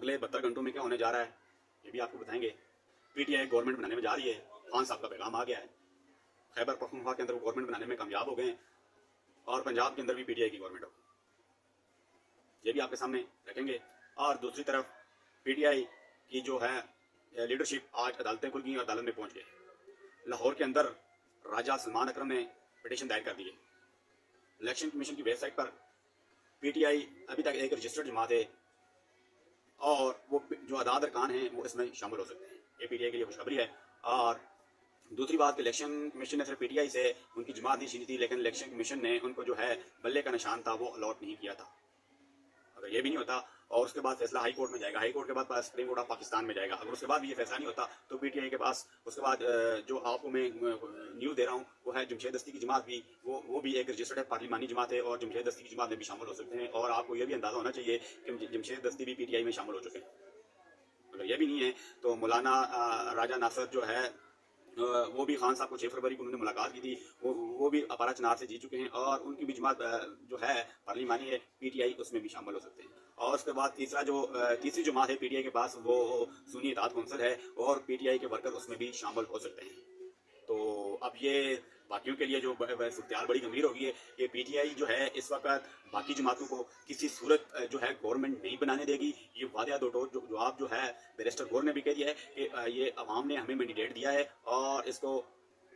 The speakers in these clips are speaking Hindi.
अगले 72 घंटों में क्या होने जा रहा है ये भी आपको बताएंगे। पीटीआई गवर्नमेंट बनाने में जा रही है, खान साहब का पैगाम आ गया है। खैबर पख्तूनख्वा के अंदर वो गवर्नमेंट बनाने में कामयाब हो गए हैं और पंजाब के अंदर भी पीटीआई की गवर्नमेंट होगी, ये भी आपके सामने रखेंगे। और दूसरी तरफ पीटीआई की जो है लीडरशिप, आज अदालतें खुल गई, अदालत में पहुंच गए। लाहौर के अंदर राजा सलमान अकरम ने पिटीशन दायर कर दी है। इलेक्शन कमीशन की वेबसाइट पर पीटीआई अभी तक एक रजिस्टर्ड जमात है और वो जो आज़ाद अरकान हैं वो इसमें शामिल हो सकते हैं। ये पीटीआई के लिए खुशखबरी है। और दूसरी बात, इलेक्शन कमीशन ने सिर्फ पीटीआई से उनकी जमात नहीं छीनी थी, लेकिन इलेक्शन कमीशन ने उनको जो है बल्ले का निशान था वो अलॉट नहीं किया था। अगर ये भी नहीं होता और उसके बाद फैसला हाई कोर्ट में जाएगा, हाई कोर्ट के बाद सुप्रीम कोर्ट ऑफ पाकिस्तान में जाएगा, अगर उसके बाद भी ये फैसला नहीं होता तो पीटीआई के पास उसके बाद जो आपको मैं न्यूज़ दे रहा हूँ वो है जमशेद दस्ती की जमात भी, वो भी एक रजिस्टर्ड है, पार्लिमानी जमात है और जमशेद दस्ती की जमात में भी शामिल हो सकते हैं। और आपको ये भी अंदाजा होना चाहिए कि जमशेद दस्ती भी पीटीआई में शामिल हो चुके हैं। अगर ये भी नहीं है तो मौलाना राजा नासर जो है वो भी खान साहब को 6 फरवरी को उन्होंने मुलाकात की थी, वो भी अपारा चनार से जीत चुके हैं और उनकी भी जमात जो है पार्लिमानी है, पीटीआई उसमें भी शामिल हो सकते हैं। और उसके बाद तीसरी जमात है पीटीआई के पास, वो सुन्नी इत्तेहाद कौंसिल है और पीटीआई के वर्कर उसमें भी शामिल हो सकते हैं। तो अब ये बाकियों के लिए जो सूरत बड़ी गंभीर हो गई है कि पीटीआई जो है इस वक्त बाकी जमातों को किसी सूरत जो है गवर्नमेंट नहीं बनाने देगी। ये वादा दो जवाब जो है बैरिस्टर गौर ने भी कह दिया है कि ये अवाम ने हमें मैंडेट दिया है और इसको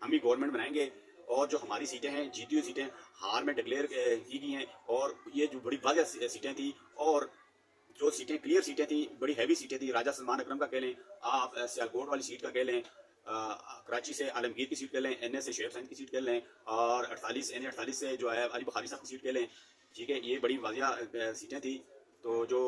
हम ही गवर्नमेंट बनाएंगे और जो हमारी सीटें हैं, जीती हुई सीटें हार में डिक्लेयर की गई हैं और ये जो बड़ी वादा सीटें थी और जो सीटें क्लियर सीटें थी, बड़ी हैवी सीटें थी, राजा सलमान अकरम का कह लें, आप सियालकोट वाली सीट का कह लें, कराची से आलमगीर की सीट कह लें, एनए से शेख हुसैन की सीट कह लें और 48 एनए 48 से जो है अली बुखारी साहब की सीट कह लें, ठीक है, ये बड़ी वाजिया सीटें थी। तो जो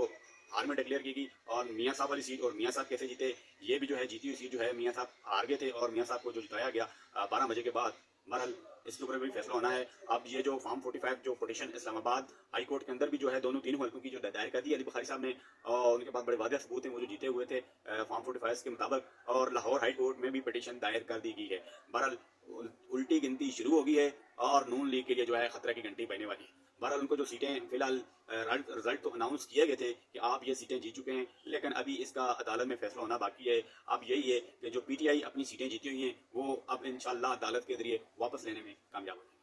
हार में डिक्लेयर की गई और मियाँ साहब वाली सीट, और मियाँ साहब कैसे जीते, ये भी जो है जीती हुई सीट जो है मियाँ साहब हार गए थे और मियाँ साहब को जो जिताया गया 12 बजे के बाद। बहरहाल इसके ऊपर भी फैसला होना है। अब ये जो फॉर्म 45 जो पिटीशन इस्लामाबाद हाई कोर्ट के अंदर भी जो है दोनों तीन हल्कों की जो दायर कर दी अली बुखारी साहब ने और उनके पास बड़े वादे सबूत हैं, वो जो जीते हुए थे फॉर्म 45 के मुताबिक, और लाहौर हाई कोर्ट में भी पिटीशन दायर कर दी गई है। बहरहाल उल्टी गिनती शुरू हो गई है और नून लीग के लिए जो है खतरा की घंटी बजने वाली है। बहरहाल उनको जो सीटें फिलहाल रिजल्ट तो अनाउंस किए गए थे कि आप ये सीटें जीत चुके हैं, लेकिन अभी इसका अदालत में फैसला होना बाकी है। अब यही है कि जो पीटीआई अपनी सीटें जीती हुई हैं वो अब इंशाल्लाह अदालत के जरिए वापस लेने में कामयाब होगी।